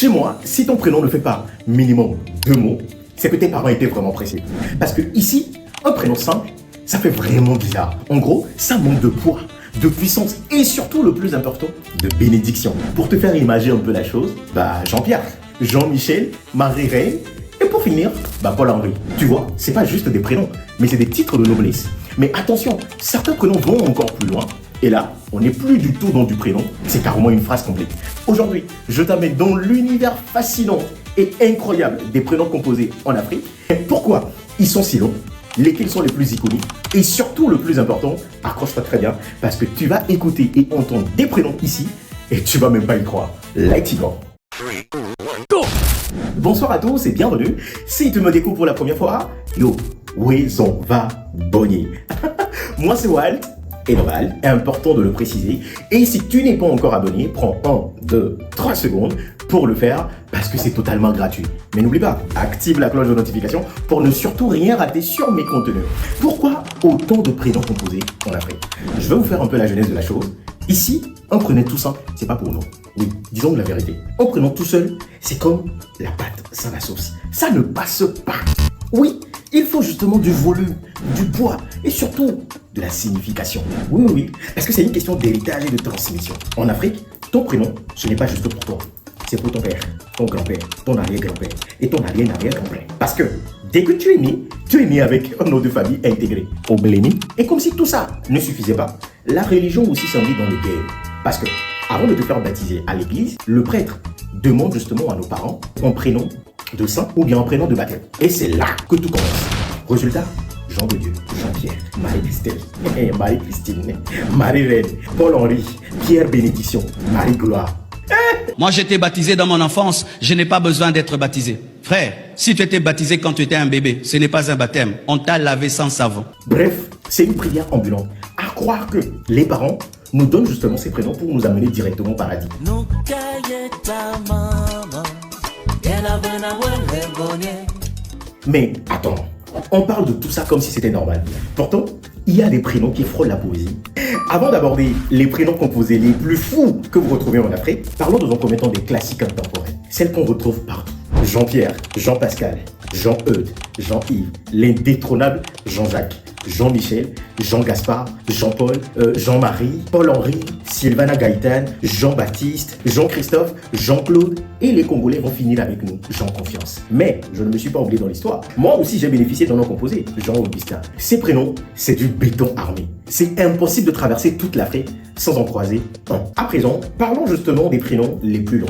Chez moi, si ton prénom ne fait pas minimum 2 mots, c'est que tes parents étaient vraiment pressés. Parce que ici, un prénom simple, ça fait vraiment bizarre. En gros, ça manque de poids, de puissance et surtout le plus important, de bénédiction. Pour te faire imaginer un peu la chose, Jean-Pierre, Jean-Michel, Marie-Reine et pour finir, Paul-Henri. Tu vois, c'est pas juste des prénoms, mais c'est des titres de noblesse. Mais attention, certains prénoms vont encore plus loin. Et là, on n'est plus du tout dans du prénom, c'est carrément une phrase complète. Aujourd'hui, je t'amène dans l'univers fascinant et incroyable des prénoms composés en Afrique. Et pourquoi ils sont si longs, lesquels sont les plus iconiques et surtout le plus important, accroche-toi très bien parce que tu vas écouter et entendre des prénoms ici et tu vas même pas y croire. Let's go! Bonsoir à tous et bienvenue. Si tu me découvres pour la première fois, yo, on va bonner. Moi c'est Walt. Et normal, important de le préciser. Et si tu n'es pas encore abonné, prends 1, 2, 3 secondes pour le faire parce que c'est totalement gratuit. Mais n'oublie pas, active la cloche de notification pour ne surtout rien rater sur mes contenus. Pourquoi autant de prénoms composés en Afrique? Je vais vous faire un peu la genèse de la chose. Ici, un prénom tout simple, c'est pas pour nous. Oui, disons la vérité. Un prénom tout seul, c'est comme la pâte sans la sauce. Ça ne passe pas. Oui, il faut justement du volume, du poids et surtout de la signification. Oui, parce que c'est une question d'héritage et de transmission. En Afrique, ton prénom, ce n'est pas juste pour toi. C'est pour ton père, ton grand-père, ton arrière-grand-père et ton arrière-arrière-grand-père. Parce que dès que tu es né avec un nom de famille intégré au Bléni. Et comme si tout ça ne suffisait pas, la religion aussi s'envie dans le game. Parce que avant de te faire baptiser à l'église, le prêtre demande justement à nos parents un prénom de saint ou bien un prénom de baptême. Et c'est là que tout commence. Résultat, Jean de Dieu, Jean-Pierre, Marie-Christelle, Marie-Christine, Marie-Reine, Paul-Henri, Pierre-Bénédiction, Marie-Gloire. Moi, j'étais baptisé dans mon enfance. Je n'ai pas besoin d'être baptisé. Frère, si tu étais baptisé quand tu étais un bébé, ce n'est pas un baptême. On t'a lavé sans savon. Bref, c'est une prière ambulante. À croire que les parents nous donnent justement ces prénoms pour nous amener directement au paradis. Mais attends, on parle de tout ça comme si c'était normal. Pourtant, il y a des prénoms qui frôlent la poésie. Avant d'aborder les prénoms composés les plus fous que vous retrouvez en Afrique, parlons dans un premier temps des classiques intemporels, celles qu'on retrouve partout. Jean-Pierre, Jean-Pascal, Jean-Eudes, Jean-Yves, l'indétrônable Jean-Jacques, Jean-Michel, Jean-Gaspard, Jean-Paul, Jean-Marie, Paul-Henri, Sylvana Gaëtan, Jean-Baptiste, Jean-Christophe, Jean-Claude et les Congolais vont finir avec nous, Jean-Confiance. Mais je ne me suis pas oublié dans l'histoire. Moi aussi j'ai bénéficié d'un nom composé, Jean-Augustin. Ces prénoms, c'est du béton armé. C'est impossible de traverser toute l'Afrique sans en croiser un. À présent, parlons justement des prénoms les plus longs.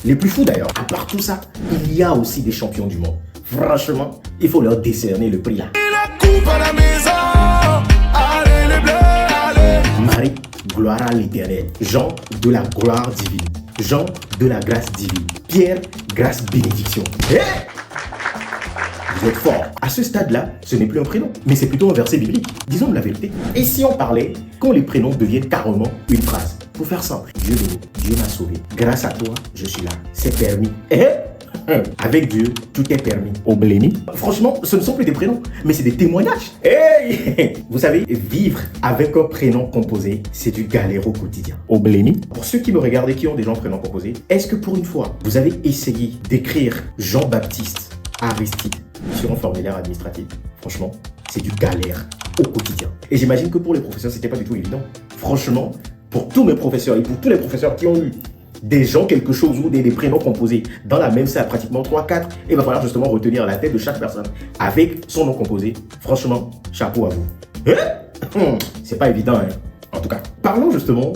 Les plus fous d'ailleurs. À part tout ça, il y a aussi des champions du monde. Franchement, il faut leur décerner le prix là. Marie, gloire à l'éternel. Jean, de la gloire divine. Jean, de la grâce divine. Pierre, grâce bénédiction. Vous êtes forts. À ce stade-là, ce n'est plus un prénom, mais c'est plutôt un verset biblique. Disons la vérité. Et si on parlait quand les prénoms deviennent carrément une phrase? Pour faire simple, Dieu est béni, Dieu m'a sauvé. Grâce à toi, je suis là. C'est permis. Avec Dieu, tout est permis. Au Bléni. Franchement, ce ne sont plus des prénoms, mais c'est des témoignages. Hey! Vous savez, vivre avec un prénom composé, c'est du galère au quotidien. Au Bléni. Pour ceux qui me regardent et qui ont des gens prénoms composés, est-ce que pour une fois, vous avez essayé d'écrire Jean-Baptiste Aristide sur un formulaire administratif? Franchement, c'est du galère au quotidien. Et j'imagine que pour les professeurs, c'était pas du tout évident. Franchement, pour tous mes professeurs et pour tous les professeurs qui ont eu des gens quelque chose ou des prénoms composés dans la même salle, pratiquement 3-4, il va falloir justement retenir la tête de chaque personne avec son nom composé. Franchement, chapeau à vous. C'est pas évident, hein. En tout cas, parlons justement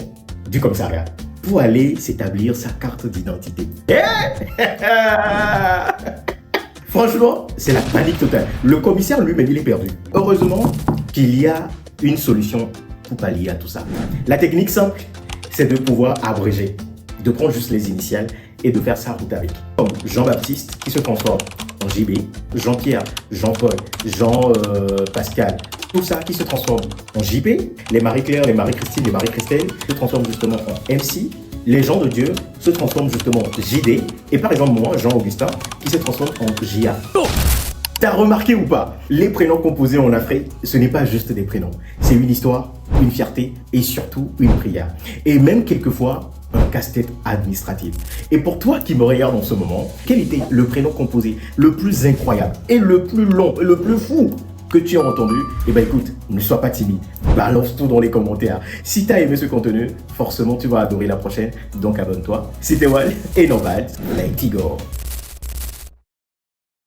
du commissariat pour aller s'établir sa carte d'identité. Franchement, c'est la panique totale. Le commissaire lui-même, il est perdu. Heureusement qu'il y a une solution pour pallier à tout ça. La technique simple, c'est de pouvoir abréger, de prendre juste les initiales et de faire sa route avec. Comme Jean-Baptiste qui se transforme en JB, Jean-Pierre, Jean-Paul, Jean-Pascal, tout ça qui se transforme en JP, les Marie-Claire, les Marie-Christine, les Marie-Christelle se transforment justement en MC, les gens de Dieu se transforment justement en JD, et par exemple moi, Jean-Augustin, qui se transforme en JA. T'as remarqué ou pas? Les prénoms composés en Afrique, ce n'est pas juste des prénoms. C'est une histoire, une fierté et surtout une prière. Et même quelquefois, un casse-tête administratif. Et pour toi qui me regarde en ce moment, quel était le prénom composé le plus incroyable et le plus long et le plus fou que tu as entendu? Eh ben écoute, ne sois pas timide, balance tout dans les commentaires. Si tu as aimé ce contenu, forcément tu vas adorer la prochaine, donc abonne-toi. C'était Wal et Norval, let's go.